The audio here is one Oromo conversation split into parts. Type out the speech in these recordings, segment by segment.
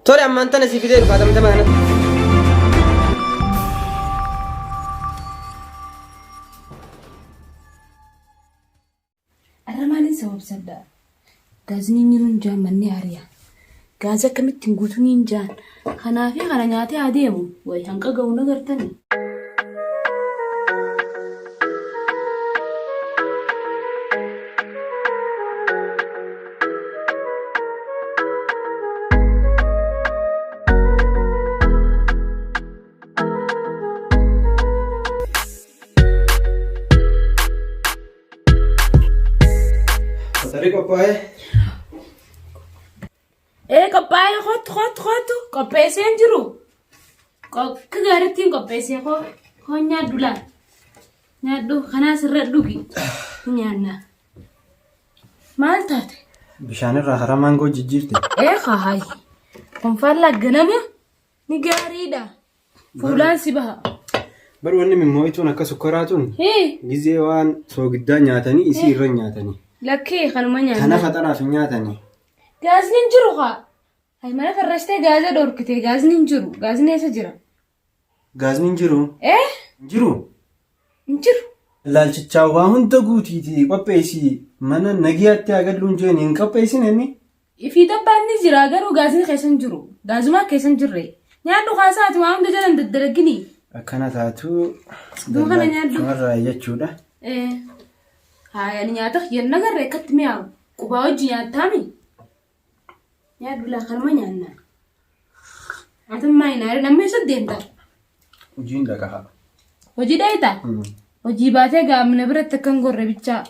تولي أما أنت نسي في ذلك هذا متمانا الرماني سبب سدا غازني نيرون جان مني عريا غازا كمت تنقوتوني جان خنافي خنانياتي عديمو وي هنقا قونا غرتني طريق أبوي إيه كباي خط كبايسين جرو كغارتين كبايسين خو نادو خناس الردوكي نيانا مالتاتي بشان الرهرة مانجو جيجيرتي إيه خاهاي كنفالا جنما نجاريدا فلان سبها بروني من مويتون أكا سكراتون هي جزي وان سو قدان ياتني إسي رن ياتني لكي خلما نيانا أنا فترة في ياتني غاز ننجرو خا هاي ما فرشتي غاز دوركتي غاز ننجرو غاز نيسجرا غاز ننجرو إيه نجرو ننجرو لالچاوا هنتا غوتيتي قبيسي مانا نغياتي اغدلون جين ان قبيسي نني في تباني جرا غرو غاز خيسن جرو غاز ما كيسن جري نيادو خاصات وام دجن ددرغني أكنا تاتو دوغنا نيادو مرة يجودا إيه هاي نياتخ ينغر ركت مياو قباو جياتامي نيادو لا خلما نيانا أتم ما ينار نمي سدينتا جين دكها وجي دايتا وجي باتي غام نبرت تكنغور ربيتشا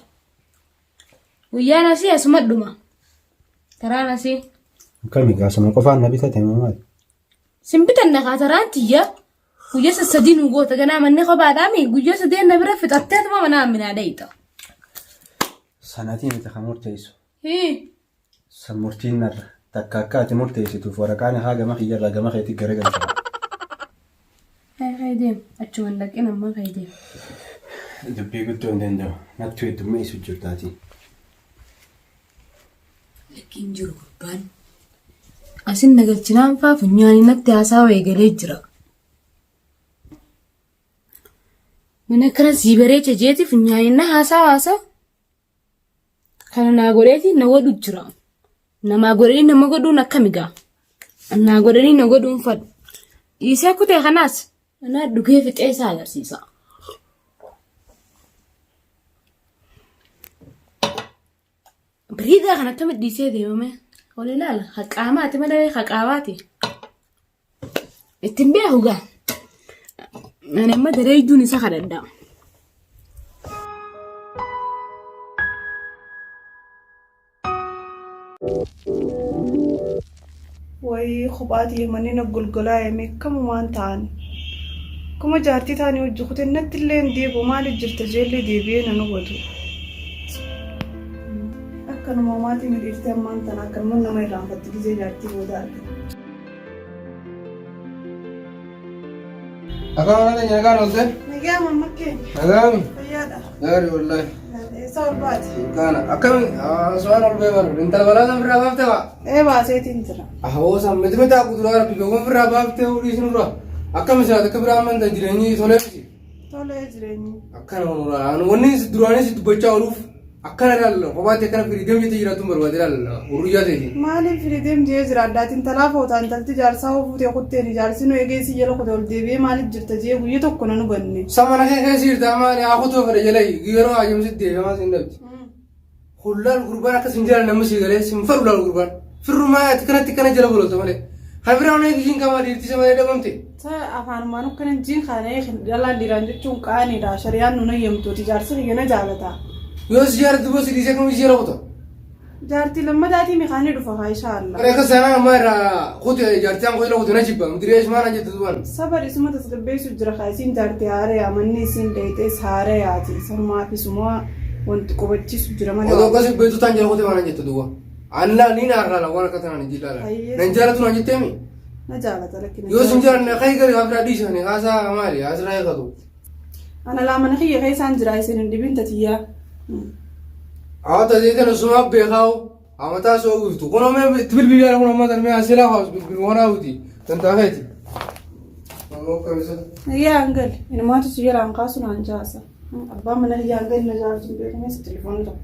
ويا ناسي اسمت دوما ترى ناسي كم يقاسم قفان نبي تتمامات سمبتن نخاترانتيا ويا سدين وغو تغنا من خو بادامي ويا سدين نبر فتتت ما منا من دايتا سنتين تخمر تيسو هي سمرتين نر تكاكات مرتيسي تفوركان هاجا ما خيجر لا ما خيتي غرغل هاي خيديم اتشون لك انا ما خيديم دبي قلت عندنا نكتوي دمي سجلتاتي لكن جرو بان أسين نقلتنام فنياني نكتي عساوي قليل من كان سيبري تجيتي فنياني نحاسا واسا كان ناغوريتي نودو جرا نما غوري نما غدو نكاميغا انا غوري نغدو فد يساكو تي خناس انا دوكي في تيسا يرسيسا بريدا خنا تمد ديسي دي ماما ولا لا حقاماتي مدري حقاواتي التنبيه هو انا ما دري دوني سخددا وي خباتي منين القلقلاي مي كم ما انتان كما جارتي تاني وجهت النت اللي نديبو مال جرت جيلي ديبين نوتو أكن ماماتي من إرتام ما انتنا كرمنا ما يرام فتجي جارتي ودار أكمل هذا نجار ولا؟ نجا ماما كين نجامي فيادا داري والله صار بات كان أكمل سؤال البيبر أنت البلاد من رابط تبع إيه باسيت انتنا أهو سامد متى أقول لك بيجون من رابط تبع وليش نروح أكمل ساعة كبر عمان تجريني ثلاثي طلع يجريني أكمل نورا أنا وني سدراني سدبتشا أروف أكمل خباتي كنا في ريدم يتجرا تومر ودير الوريا تيجي مالي في ريدم جيز رادات انت لا فوت انت تجار ساو فوت ياخد تاني جار سينو يجي يلو خدول ديبي مالي جرت جي ويتو كنا نبني سامنا هي سير تاماني أخذه في رجلي غيره أيام سدي ما سندبت خلال الغربان كسنجار نمشي غلي سنفر ولا الغربان في الرماية كنا جرا بلو تمالي هبرا جين كمان يرتي سما دمتي تا أفان ما نكون جين خانة يلا ديران جتون كاني دا شريان نونا يمتو تجار سرينا جالتا يوس جار دبوس دي سكم جرا بتو جارتي لما داتي مخاني دفعها إن شاء الله أنا كسانا مرة خود جارتي أنا خيله خود نجيب مدري إيش ما نجيب تدوان صبر اسمه تسربي سجرا خايسين جارتي هاري أمني سين ديتس هاري عادي سما في سموا وانت كوبتشي سجرا ما هذا قصي بيتو تانجر خود ما نجيب تدوان أنا نينا أرلا وانا كتنا نجيب لا نجارة نجيب تامي نجالة لكن يوس نجار نخاي كري هبرا ديشاني هذا مالي هذا راي كدو أنا لا منخي خايسان جرايسين دي بنت تيا هذا زيتنا سما بيخاو amata so guftu kono me tibil biya kono amata me asila house bil wana wuti tanta feti no kamisa يا انقل انا ما تسجل عن قاسنا عن جاسة اربع من هي انقل نجار جنبي مس تليفون لك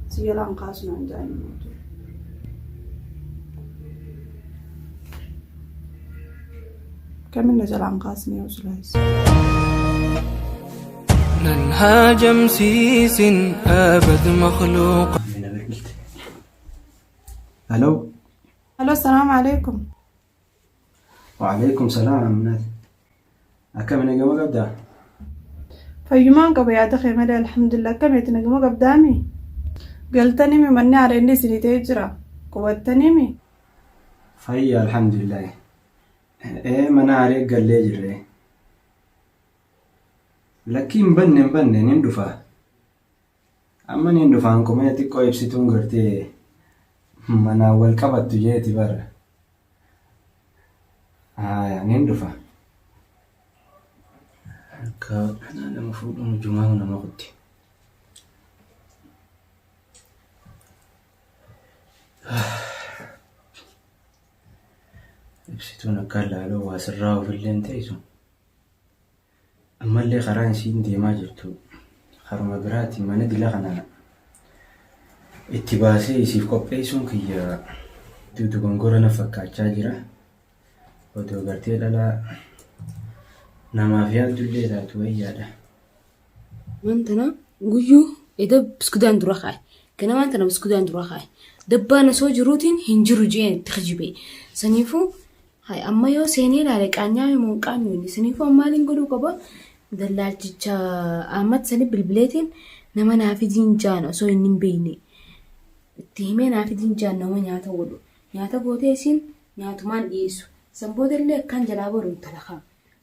سجل عن قاسنا عن جاي كم نجل عن قاسني يا وسلايس ننهاج مسيس أبد مخلوق. الو الو السلام عليكم. وعليكم السلام منات أكم نجمة قبدا فيمان قبل يا دخي مالي الحمد لله كم يتنجمة قبدامي قلتني مني على إني سنتي تجرا قوتني مي فهي الحمد لله إيه منا عليك قال لي جري لكن بنن نندفع أما نندفع عنكم يا تكو يبسطون قرتي منا أول كبت تجيتي برا نندفع أنا المفروض إنه الجمعة هنا ما قلت يبسطون كلا لو واسرعوا في اللي انتيسو أما اللي قران سيندي ما جبتو خرم براتي ما ندي لغنا اتباسي يسيف قبيسون كي دودو غنغورا نفكا تشاجرا ودو غرتي لا nama fiyaaltullee taatu wayyaadha. Wantana guyyuu eda biskudaan dura kaa'e. Kana wantana biskudaan dura kaa'e. Dabbaan osoo jiruutiin hin jiru jeen itti khijibe. Saniifuu amma yoo seenee ilaale qaanyaa himuun qaanyoonni. Saniifuu ammaaliin godhuu qaba. Dallaalchicha Ahmad sanii bilbileetiin nama naafidiin jaan osoo hin beekne. Itti himee naafidiin jaan nama nyaata godhu. Nyaata bootee isiin nyaatumaan dhiyeessu. San boodellee akkaan jalaa boruun talaqa.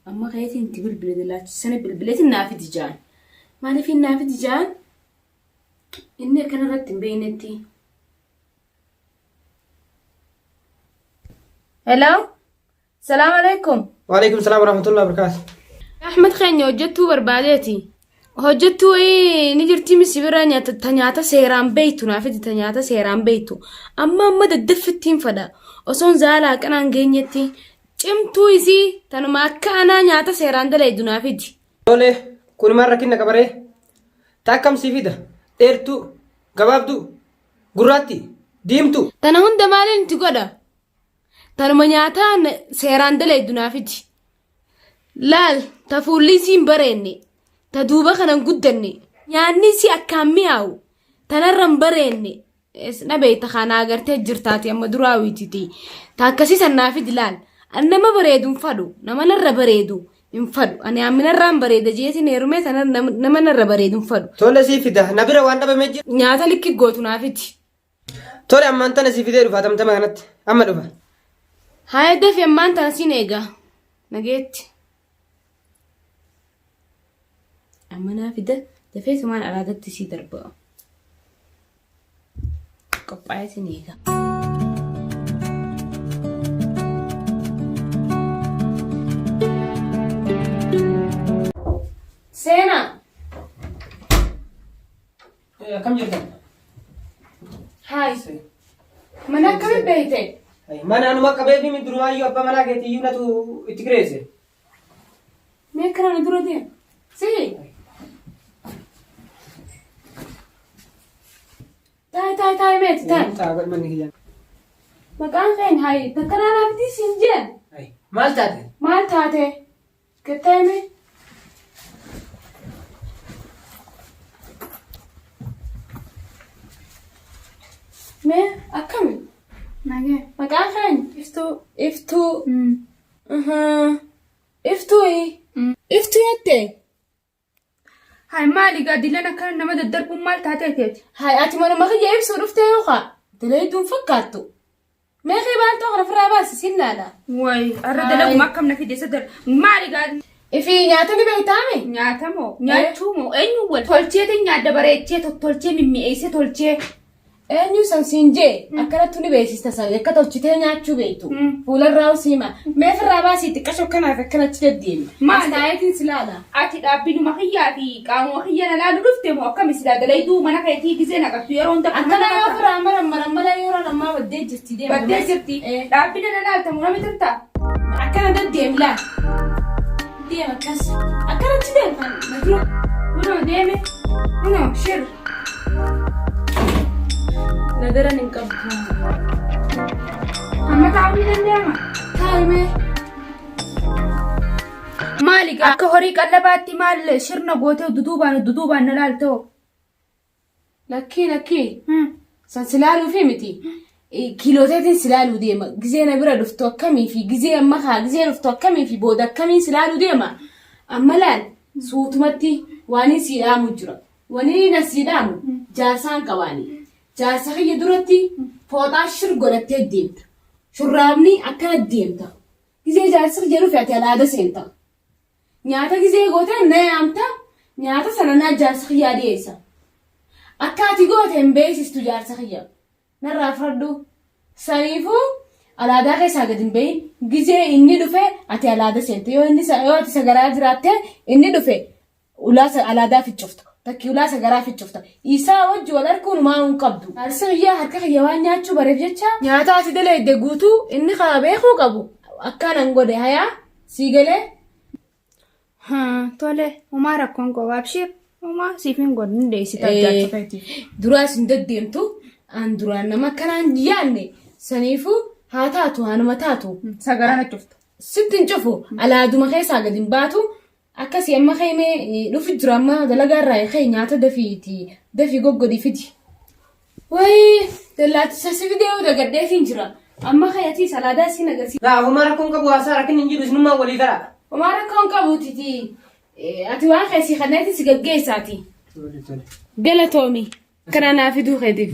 أما غايتي انت بالبلاد السنة بالبلاد النافذ جان ما في النافذ جان إني كان رتب بينتي. هلو السلام عليكم. وعليكم السلام ورحمة الله وبركاته. أحمد خيني وجدتو بربادتي وجدتو نجرتي مسيبرانيا تنياتا سيران بيتو نافذ تنياتا سيران بيتو أما ددفتين فدا وصون زالا كان انجينيتي cimtuu isii tanuma akka anaa nyaata seeraan dalaydu naaf fidi. Tole kun maal rakkinna qabaree takkam si fida dheertuu gabaabduu gurraatti diimtuu. Tana hunda maaliin itti godha? Tanuma nyaata seeraan dalaydu naaf fidi. Laal ta fuulli isii hin bareenne ta duuba kanan guddanne nyaanni isii akkaan mi'aawu tanarra hin bareenne dhabeeta kana agartee jirtaati amma duraawwiititi ta akkasii sannaaf fidi laal. Nama bareedu infadu nama narra bareedu infadu ani aminarraan bareeda jeeti neerume sana nama narra bareedu infadu. Tole si fida na bira waan dhabame jira. Nyaata likki gootu naafiti. Tole ammaan tana si fidee dhufa tamtama kanatti amma dhufa. Haa dafi ammaan tana siin eega nageetti. Amma naa fida dafee sumaan alaadatti sii darba'a. Qophaa'ee siin eega. Sena. Kam jirtan? Hai. Mana kami beite? Mana anu makka beebi min duruma ayyu abba mana keeti iyyuu natu itti kireesse. Mee kana dura deem. Si. Tai meeti tai. Taagal manni kiyyan. Maqaan keen hai takkanaa naafti siin jeen. Maal taate? Maal taate? Kettaime. Mee akkami? Nagee. Maqaan keen? Iftuu. Iftuu. Iftuu jettee? Hai maali gaadileen akkana nama daddarbuun maal taateeteeti? Hai ati manuma kiyya ibsuu dhuftee yookaa? Dalayduun fakkaattu. Mee qeebaan ta'u kana firaa baasi siin laala. Way arra dalaguma akkam na fide sadar maali gaadi? Ifi nyaata ni beektaame? Nyaata moo nyaachuu moo eenyu wal tolcheete nyaadda bareechee tottolchee mimmi'eessee tolchee eenyu san siin jee akkanatti ni beeksista san akka tolchitee nyaachuu beektu fuularraa siima meefirraa baasii xiqqashoo kanaaf akkanatti deddeemi maastaayitiin silaala ati dhaabbinuma kiyyaa fi qaamuma kiyya na laalu dhufte moo akkami silaa dalayduu mana keetii gisee naqattu yeroo hunda akkana yoo firaa maramala yeroo namaa baddee jirti deema baddee jirti dhaabbina na laaltamu nami turta akkana deddeemi laal deema akkas akkanatti deemfan na dura kunoo deeme kunoo shir nagaran hin qabdu amma taa'uu ni danda'ama taa'ime maali akka horii qallabaatti maal shirna gootee duduubaan na laaltoo lakkii san silaaluu fi miti kiilooteetiin silaaluu deema gizee na bira dhuftu akkamii fi gizee amma haa gizee dhuftu akkamii fi booda akkamiin silaaluu deema amma laal suutumatti waan sii dhaamu jira wani na sii dhaamu jaarsaan qabaanii jaarsa kiyya duratti fooxaa shir godhattee deemta shurraabni akkana deemta gizee jaarsa kiyya dhufe ati alaada seenta nyaata gizee goote na yaamta nyaata sana naa jaarsa kiyyaa dhiyeessa akka ati goote hin beeksistu jaarsa kiyya narraa fardhu saniifuu alaadaa keessaa gad hin bahin gizee inni dhufe ati alaada seenta yoo ati sagaraa jiraatte inni dhufe ulaa alaadaa ficcofta takki ulaa sagaraa ficcofta isaa wajji wal harkuun maa hin qabdu jaarsa kiyyaa harka kiyya waan nyaachuu bareef jecha nyaata ati daleedde guutuu inni kaa beekuu qabu akkaanan godhe hayaa sii galee tole umaa rakkoon qaba abshir umaa siif hin godhin deessita jaarsa keetii duraas hin deddeemtu an duraan nama akkanaan yaanne saniifuu haa taatu haanuma taatu sagaraan cuftu sitti hin cufu alaaduma keessaa gad hin baatu akkasii amma keemee dhufi jira amma dalagaarraa kee nyaata dafii goggodii fidi wayii dallaattisa si fidee dagaddeetiin jira amma kayatii salaadaa siin agarsiisa. Gaa homaa rakkoon qabu haasaa rakkin hin jiru isinummaa walii garaa. Homaa rakkoon qabuutiti ati waan keessii kanneetti si gaggeessaati. Galatoomi kana naa fiduu keetiif.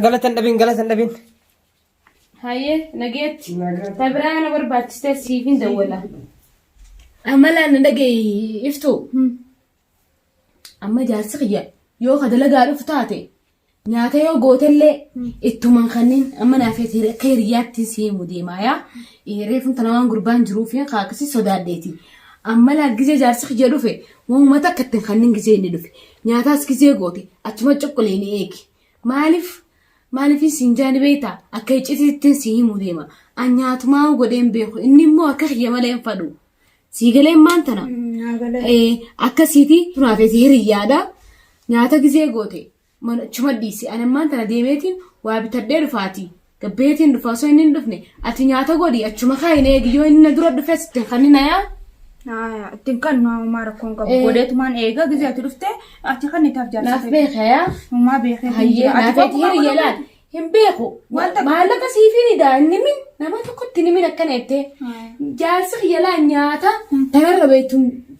Galatan dhabin. Hayyee nageetti tabiraa na barbaachistee siifin dawwala. Amalaan na dhagaye iftu. Amma jaarsi kiyya yoo ka dalagaa dhufu taate nyaata yoo gootellee ittuman kanneen amma naafeeti akka hiriyaatti siimuu deemaa yaa reefun tana waan gurbaan jiruuf akkasii sodaadheeti. Amma laaggizee jaarsi kiyya dhufe uummata akka ittiin kanneen gizee inni dhufe nyaataas gizee goote achuma cuqulee ni eegi. Maaliif siinjaan beektaa akka iccitiitti siimuu deema an nyaatumaa godheen beeku inni immoo akka kiyya malee hin fadhu. Siigaleen maantana akkasiiti tunaafeeti hiriyyaadha nyaata gizee goote mana chuma dhiisi ani maantana deemeetiin waa bitadhee dhufaati gabbeetiin dhufa osoo inni hin dhufne ati nyaata godhi achuma kaayinee eegiyyoo inni na dura dhufee sitten kanninayaa. Ittiin kan uumaa rakkoon qabu godheetumaan eega gizee ati dhufte ati kan itaaf jaallatu. Naaf beekayaa. Uumaa beekee. Hayyee naafeeti hiriyya laal hin beeku maallaqa siifinidha inni min nama tokkotti ni min akkana jettee jaarsi kiyya laal nyaata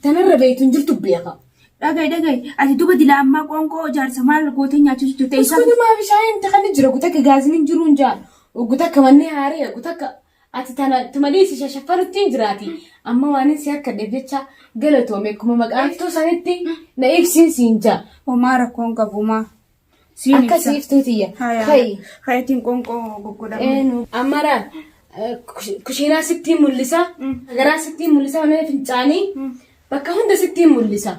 tanarra beeytuun jirtu beeka. Dhagayi ati duba dilaa ammaa qoonqoo jaarsa maal gootee nyaachuu jirtu ta'e. Iskutumaa bishaan takka jira gutakka gaaziniin jiruun jaal gutakka mannee haarii gutakka ati tumadhiisi shashaffanutti jiraati amma waan si akka jecha galatoome akkuma maqaantuu sanitti na ibsiin jaa. Uumaa rakkoon qabumaa. Akka siiftuutiyya. Hayatiin qoonqoo goggodhamu. Ammaraan kushiinaa sittiin mul'isa. Garaa sittiin mul'isa mana fincaanii bakka hunda sittiin mul'isa.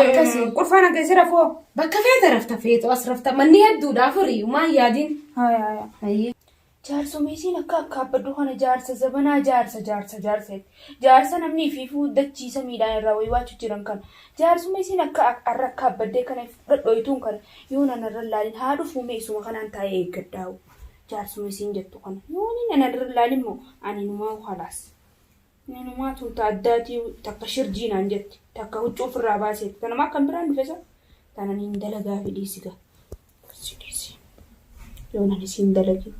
Akkasii. Qurfaan akka rafoo. Bakka feeta rafta feetu as rafta manni hedduudha afurii uumaa yaadiin. Hayyee. Jaarsumisiin akka abbaddu kana jaarsa zabanaa jaarsa namni fiifuu dachiisa miidhaan irraa wayiwaachuu jiran kana jaarsumisiin akka arrakka abbaddee kana dhadhoituun kana yoo nanarra laalin haa dhufu meesuma kanaan taa'ee eeggaddaa'u jaarsumisiin jettu kana yoo nanarra laalin moo ani numaa halaas numaa tuuta addaatii takka shirjiinaan jetti takka huccuu ofirraa baaseetti kanama akkan biraan dhufesa tananiin dalagaa fidhiisiga yoo nanisiin dalagi.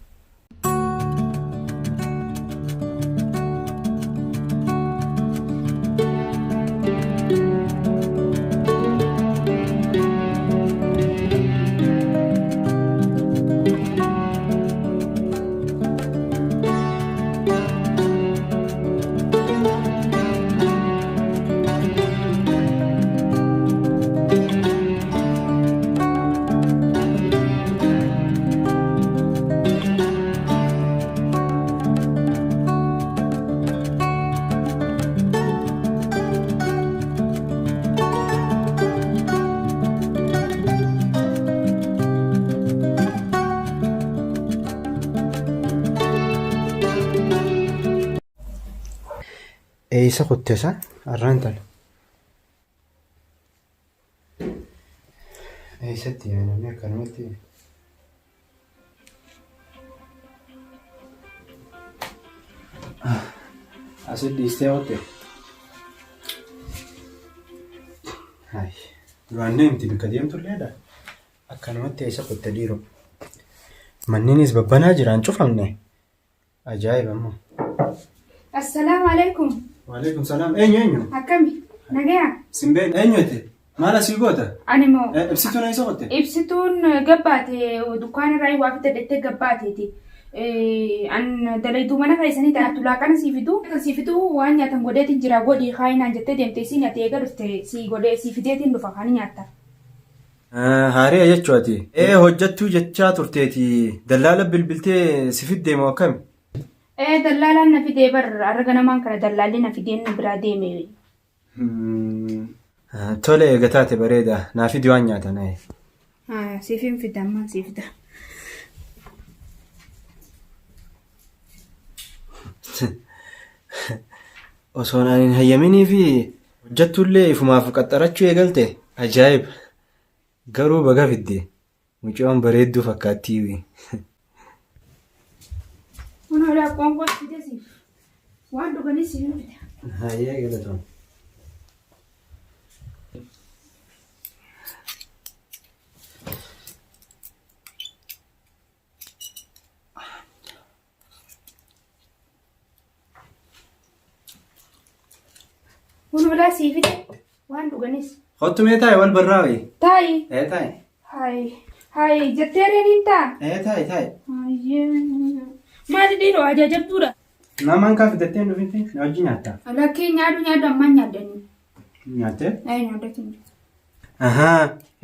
Eessa kuttesa? Arraantal. Eessatti namni akkanumatti? Asit dhiistee ootte? Duraan deemti bikka deemtulleedha. Akkanumatti eessa kutte dhiiroo? Manniinis babbanaa jiraan cufamne. Ajaa'iba ammoo. Assalaamu alaikum. Waalaikum salaam. Eenyu? Akkami? Nagaya? Simbeen eenyuti? Maal asii goota? Ani moo. Ibsituun eessa kutte? Ibsituun gabbaate dukkaana irraa waa fidadhettee gabbaateeti. An dalayduu mana keessanii taatu laaqana siifituu waan nyaatan godheetiin jira godhii kaayinaan jettee deemtee si nyaatee eega dhufte si godhee si fideetiin dhufa kan nyaatta. Haari'a jechuuti. Hojjattuu jechaa turteeti. Dallaala bilbiltee si fiddee moo akkami? Dallaalaan na fidee arga namaan kana dallaallee na fideen biraa deeme. Tole eega taate bareeda. Naa fidi waan nyaatan. Siifin fida ammaan sii fida. Osoon ani hin hayyaminii fi hojjattullee ifumaaf qaxxarachuu eegalte ajaa'iba. Garuu baga fidde mucaan bareedduu fakkaattii. Kunuunaa qoonqoo fidesiif waan dhuganis siif fida. Hayyee galatoon. Kunuunaa siif fide waan dhuganis. Hottumee taa'e wal barraa'e. Taa'i. Taa'e. Hayi jettee reeniin ta'a. Taa'e. Maali dhiiroo ajajabduudha. Namaan kaa fidattee hin dhufinti na wajji nyaattaa. Lakkee nyaadhu ammaan nyaaddanii. Nyaattee? Nyaaddatiin.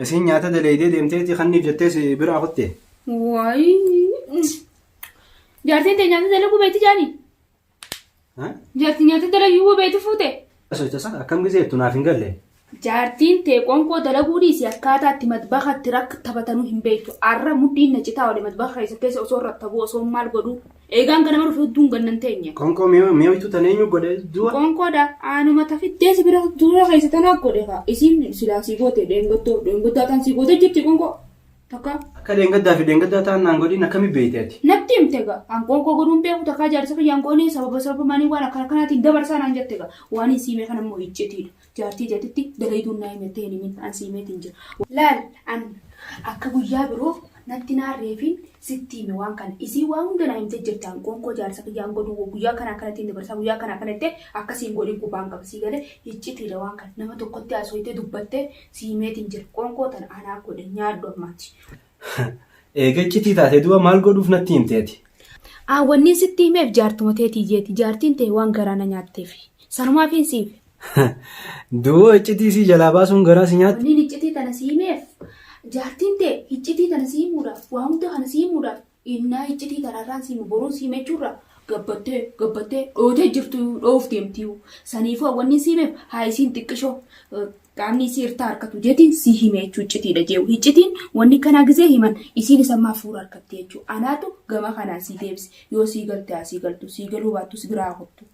Isin nyaata daleedee deemteeti kanniif jettee si bira kutte. Waayii. Jaartiin ta'e nyaata dalaguu beekti jaani? Jaartiin nyaata dalaguu beekti fuute? Sochisa akkam gizeettu naaf hin galle. Jaartiin ta'e qoonqoo dalaguu dhiisi akkaataa itti matbaxatti rakka taphatanuu hin beektu. Arra muddiin na citaa wali matbaxa keessa osoo rattabu osoo maal godhu. Eegaan kana maruuf hedduun gannan teenya. Qoonqoo mi'ooytu taneenyu godhe du'a. Qoonqoodha aanuma tafiddee si bira dura keessa tanaa godhe kaa. Isin silaa sii goote deengaddaa tan sii goote jirti qoonqoo. Takka. Akka deengaddaa fi deengaddaa ta'an naan godhin akkami beeyteeti. Natti himte gaa an qoonqoo godhuun beeku takkaa jaarsa fayyaan qoonee sababa manii waan akkana kanaatiin dabarsaa naan jette gaa. Waan hin siimee kana immoo iccitiidha. Jaartii jeetitti dalayduun naa himattee hin himin an siimeetiin jira. Laal an akka guyyaa biroo natti naarreefiin sitti hime waan kana isii waan hunda naa himtee jirtaan qoonqoo jaarsa fayyaan godhuu guyyaa kana akkanattiin dabarsaa guyyaa kana akkanatti akkasiin godhin qubaan qaba sii galee iccitiidha waan kana nama tokkotti haasooyitee dubbattee siimeetiin jira qoonqoo tan anaa godhe nyaaddu ammaati. Eega iccitii taate du'a maal godhuuf natti himteeti? Wanni sitti himeef jaartuma teetii jeeti jaartiin ta'e waan garaana nyaatteef sanumaaf hin siife. Du'a iccitii si jalaa baasuun garaa si nyaatti? Wanni iccitii tana siimeef jaartiin ta'e iccitii tana siimuudhaaf waa hunda kana siimuudhaaf innaa iccitii tanarraan siimu boruun siimechuurra gabbattee dhootee jirtu dhoof deemtiiwu. Saniifuu wanni siimeef haa isiin xiqqishoo qaamni isii irtaa harkatu jeetiin si hime jechuu iccitiidha jeewu. Iccitiin wanni kanaa gizee himan isiin isammaa fuura harkatte jechuu. Anaatu gama kanaan si deebisi yoo sii galte haa sii galtu sii galuu baattu si biraa kottu.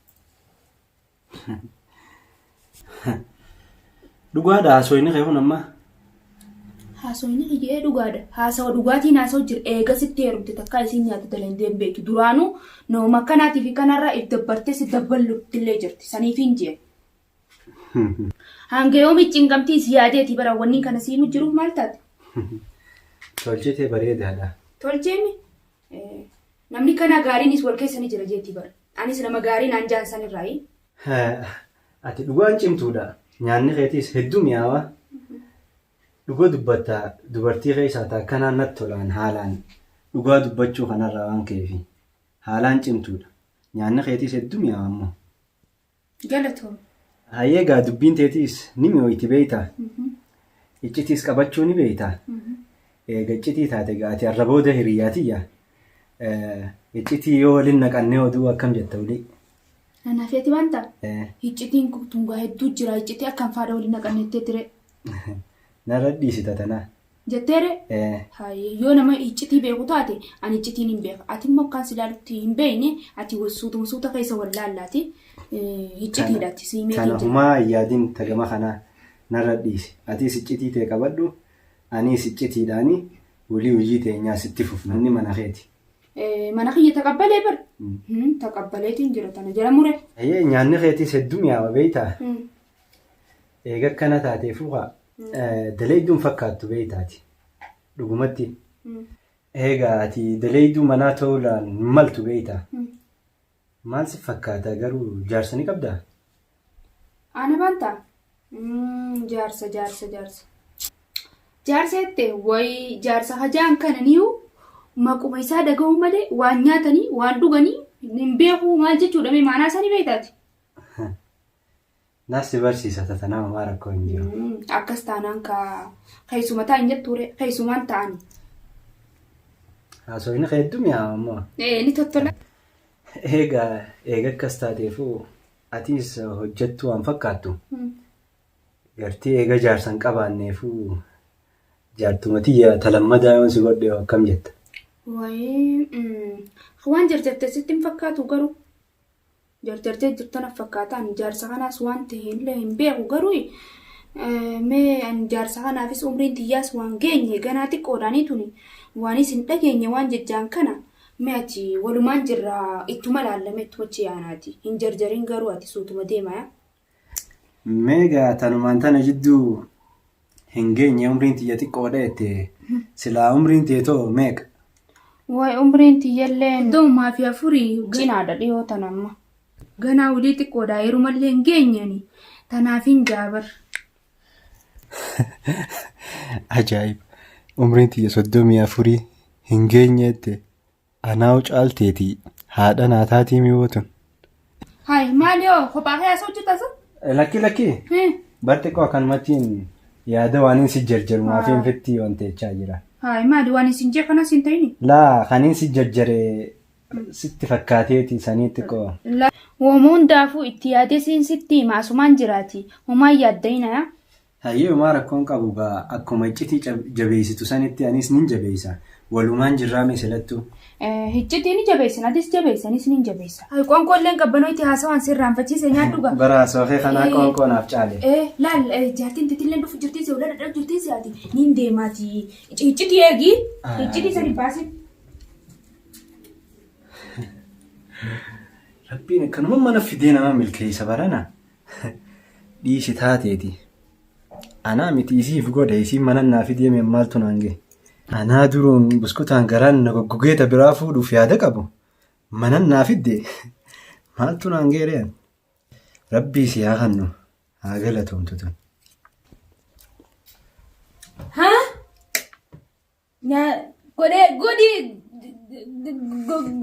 Dhugaadha haasooyni kee kun ammaa? Haasooyni kee dhugaadha. Haasawa dhugaatiin haasoo jira eega sitti heerumte takkaa isiin nyaata dalagdee hin beektu. Duraanuu nama kanaatii fi kanarraa if dabbartee si dabbaluttillee jirti. Saniifiin jee. Hanga yoo micciinqamtii si yaadeeti bara wanni kana siimu jiruuf maal taate? Tolchitee bareedaadha. Tolcheemi? Namni kana gaariinis wal keessa ni jira jeetii bara. Anis nama gaarii naan jaansan irraayi. Ati dhugaan cimtuudha. Nyaanni keetiis hedduu mi'aawaa. Dhugaa dubbataa dubartii keessaa akkanaan natti tolaan haalaan dhugaa dubbachuu kanarraa waan ka'eefi haalaan cimtuudha. Nyaanni keetiis hedduu mi'aawa ammoo. Galatoom. Hayyee gaa dubbiin teetiis ni mi'ooyti beeytaa. Iccitiis qabachuu ni beeytaa. Eega iccitii taate gaati har'a booda hiriyaatiyyaa. Iccitii yoo waliin naqannee oduu akkam jetta ulii. Anaafeeti waanta. Iccitiin tungaa hedduu jira iccitii akkam faada waliin naqannettee ture. Narra dhiisita tanaa. jetteere yoo nama iccitii beeku taate ani iccitiin hin beeka ati immoo kan silaalutti hin beekne ati wasuuta keessa wallaallaati iccitiidhaatti siimee kanafumaa yaadiin tagama kana narra dhiise atis iccitii ta'e qabadhu anis iccitiidhaani walii hojii teenyaa sitti fufna inni mana keeti. Mana kiyya taqabbalee bar taqabbaleetiin jira tana jala mure. Nyaanni keetis hedduu mi'aawa beektaa. Eega akkana taateefuu daleeyduun fakkaattu beektaati dhugumatti. Egaa ati daleeyduu manaa ta'uudhaan maltu beektaa. Maal si fakkaata garuu jaarsa ni qabdaa? Ana baantaa? Jaarsa. Jaarsa jettee wayi jaarsa hajaan kana niiwu maquma isaa dhaga'uu malee waan nyaatanii waan dhuganii hin beeku maal jechuudha mee maanaa isaanii beektaati. Naasti barsiisa tatanaa maa rakkoo hin jiru. Akkas taanaan keessuma taa'in jettuure keessumaan ta'ani. Haasofni hedduu mi'aawa ammoo. Ni tottola. Eega akkas taateefuu atis hojjettu waan fakkaattu. Gartii eega jaarsan qabaanneefuu jaartumati talammadaa yoon si godhe akkam jetta. Waan jarjarte sitti hin fakkaatu garuu jarjartee jirtan fakkaataan jaarsa kanaas waan ta'e hin beeku garuu mee jaarsa kanaafis umriin tiyyaas waan geenye ganaa xiqqoodhaanii tuni waanis hin dhageenye waan jejjaan kana mee ati walumaan jirra ittuma laallame ittuma ciyaanaati hin jarjarin garuu ati suutuma deemaa. Meegaa tanumaan tana jidduu hin geenye umriin tiyya xiqqoodha jettee silaa umriin teetoo meeqa? Wayi umriin tiyyallee doomaa fi afurii ginaadha dhiyoo tanamma. Ganaa ulii xiqqoodhaa yerumallee hin geenyani tanaaf hin jaabar. Ajaa'iba! Umriin tiyya 34 hin geenyeette anaawu caalteetii haadha naataatii mi'ootun. Hayi maali yoo kophaa kee asoo hojjetasa? Lakki barti koo akkanumattiin yaada waan hin si jarjarumaa fi hin fittii waan ta'echaa jira. Hayi maali waan isin jee kanas hin ta'ini? Laa kan hin si jarjaree sitti fakkaateeti saniitti koo. Wamuun daafuu itti yaadee sitti maasumaan jiraati. Homaan yaaddayina. Hayyee homaa rakkoon qabu akkuma iccitii jabeessitu sanitti anis nin jabeessa. Walumaan jirraa meeshalattu. Iccitii ni jabeessan adis jabeessanis ni jabeessa. Qoonqoolleen qabbanoo itti haasawaan sirraanfachiise nyaadhuga. Bara soofee kanaa qoonqoonaaf caale. Laal jaartiin titilleen dhufu jirtiise ulaa dhadhaa jirtiise ati niin deemaati. Iccitii eegi. Iccitii sadi baasin. Rabbiin akkanuma mana fidee nama milkeessa barana. Dhiisi taateeti. Anaa miti isiif godhe isiin mana naa fidee maaltu naan gahe. Anaa duruun buskutaan garaan na goggogeeta biraa fuudhuuf yaada qabu. Mana naa fidde maaltu naan gahe. Rabbii si haa hannu haa galatoomtu tun.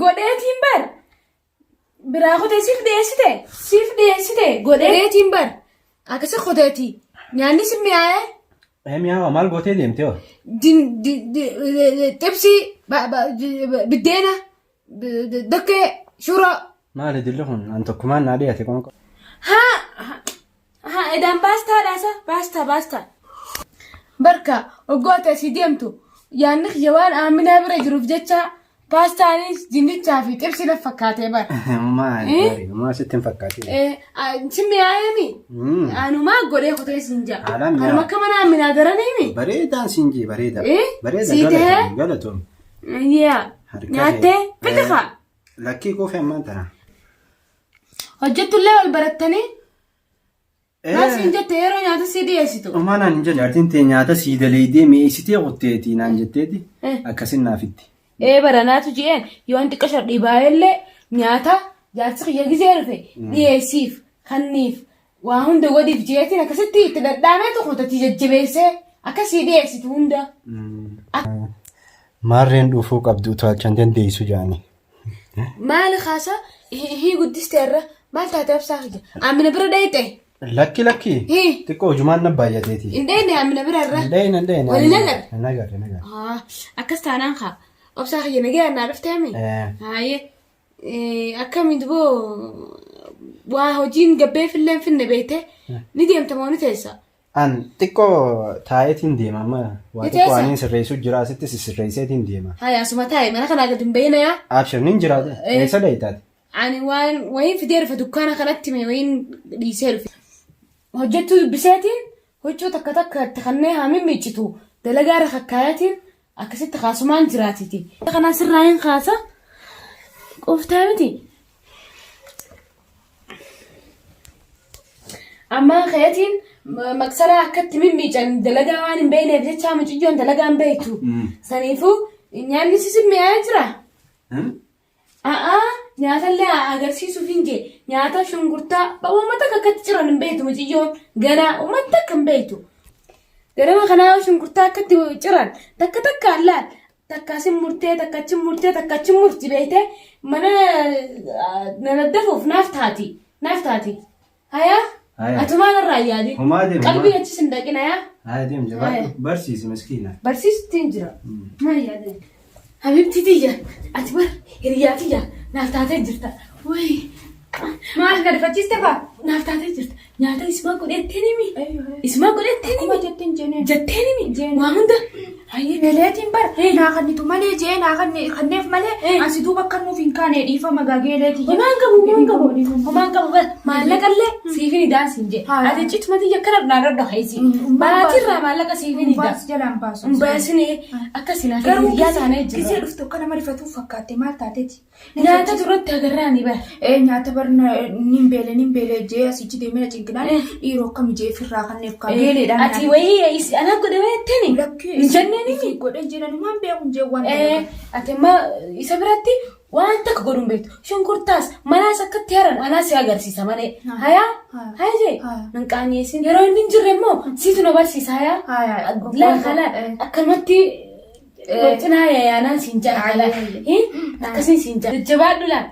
Godheetiin bar biraa kotee siif dhiyeessite godheetiin bar akkasa koteeti nyaanni si mi'aayee. Mi'aawa maal gootee deemtee hoo? Xibsii biddeena dakkee shuroo. Maali dilli kun an tokkumaan naa dhiyaate qoonqoo. Edaan baastaa. Barka oggoota si deemtu yaanni waan aaminaa bira jiruuf jecha paastaanis dinnichaa fi xibsi na fakkaatee bara. Maa sitti hin fakkaatee. Si mi'aayemi? Anumaa godhee kotee siin jaa. Anuma akka mana aaminaa daraniimi? Bareedaan siin jee bareeda. Siitee? Galatoom. Nyaattee biqilaa. Lakkii koofee ammaan tana. Hojjettullee wal barattanii? Maal siin jette yeroo nyaata sii dhiyeessitu? Omaa naan hin jedhe jaartiin tee nyaata sii daleeydee mi'eessitee qotteetii naan jetteeti akkasin naafitti. Baranaatu ji'een yoon xiqqaa shardhii baay'ellee nyaata jaarsi kiyya gizee dhufe dhiyeessiif kanniif waa hunda wadiif ji'eetiin akkasitti itti dhadhaamee tokkotti jajjabeessee akkasii dhiyeessitu hunda. Maarreen dhuufuu qabdu utuu achaan dandeessu jaani. Maali kaasa hii guddisteerra maal taatee absaa kiyya aamina bira dheeyxee. Lakki xiqqoo hujumaan na baay'ateeti. Indheenne aamina bira irra. Indheenne. Wali nagar. Nagar. Akkas taanaan kaa obsaa kiyya nagee annaa dhufteemi. Haayee akkamiin duboo waa hojiin gabbee filleen finne beekte ni deemta moo ni teessa. An xiqqoo taayetiin deema amma waa Iteessa? xiqqoo aniin sirreessuu jira asitti sirreesseetiin deema. Haya asuma taa'e mana kanaa gadi hin bahina yaa. Abshirniin jiraata. Eessa dayitaati? Ani waan wayin fidee dhufe dukkaana kanatti mee wayin dhiisee dhufe. Hojjettuu dubbiseetiin huccuu takka takka itti kannee haamin miiccitu dalagaa irra kakkaayatiin akkasitti kaasumaan jiraatiti. Kanaa sirraa hin kaasa qoftaa miti. Amma kayatiin maqsala akkatti mimmiican dalagaa waan hin beekneef jecha mucayyoon dalagaa hin beektu. Saniifuu nyaanni sisin mi'aa jira. Nyaatallee agarsiisuuf hin jee nyaata shunkurtaa uummata akkatti jiran hin beektu mucayyoon ganaa uummata akka hin beektu. Ganama kanaa shunkurtaa akkatti jiran takka takka allaal takkaasin murtee takkachin murtee takkachin murti beekte mana nanaddafuuf naaf taati. Hayaa? Atumaan irraa yaadi. Qalbii achis hin dhaqina yaa. Haa deem jira. Barsiisi miskiina. Barsiisutti hin jira. Maal yaadani? Habibti tiyya ati bar hiriyaa tiyya naaf taatee jirta. Wayi. Maal gadfachiiste faa? Naaf taatee jirta. Nyaata ismaa godhettee nimi. Ismaa godhettee nimi. Jettee nimi. Waa hunda. Hayyee beeleetiin bar naa kannitu malee jee naa kanneef malee asi duuba akka nuuf hin kaane dhiifama gageeleeti. Homaan qabu maallaqallee siifin idaasiin jee. Ati citumati akkana naarra dhaheesi. Baatirraa maallaqa siifin idaa. Baas jalaan baasu. Baasine akkasina garuu hiriyaa taanee jira. gisee dhuftu akka nama rifatuuf fakkaatte maal taateeti. Nyaata duratti agarraani bar. Nyaata bar nin beele jee asichi deemee cinqinaan dhiiroo akkam jee firraa kanneef gageeleedhaan. Ati wayii anaa godhameettini. Jennee Ifi godhan jedhani waan beekun jee waan ati amma isa biratti waan takka godhuun beektu. Shunkurtaas manaas akkatti haran anaas si agarsiisa malee. Hayaa jee nan qaanyeessin yeroo inni hin jirre immoo siitu na barsiisa hayaa. Laala akkanumatti cinaa yaanaan siin jala. Akkasiin siin jala. Jajjabaadhu laal.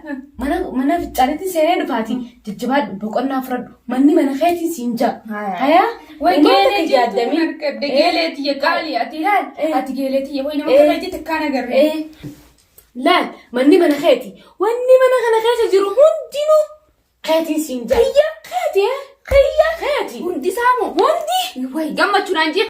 Mana ficcaanitti seenee dhufaati. Jajjabaadhu boqonnaa fudhadhu. Manni mana keetiin siin jala. Hayaa. Geeleeti yaadamii geeleeti yaqaali ati geeleeti wayi nama kanaatti takkaan agarre. Laal manni mana keeti wanni mana kana keessa jiru hundinuu keetiin siin jala. Keeti hundi saamu hundi Wayi gammachuudhaan jee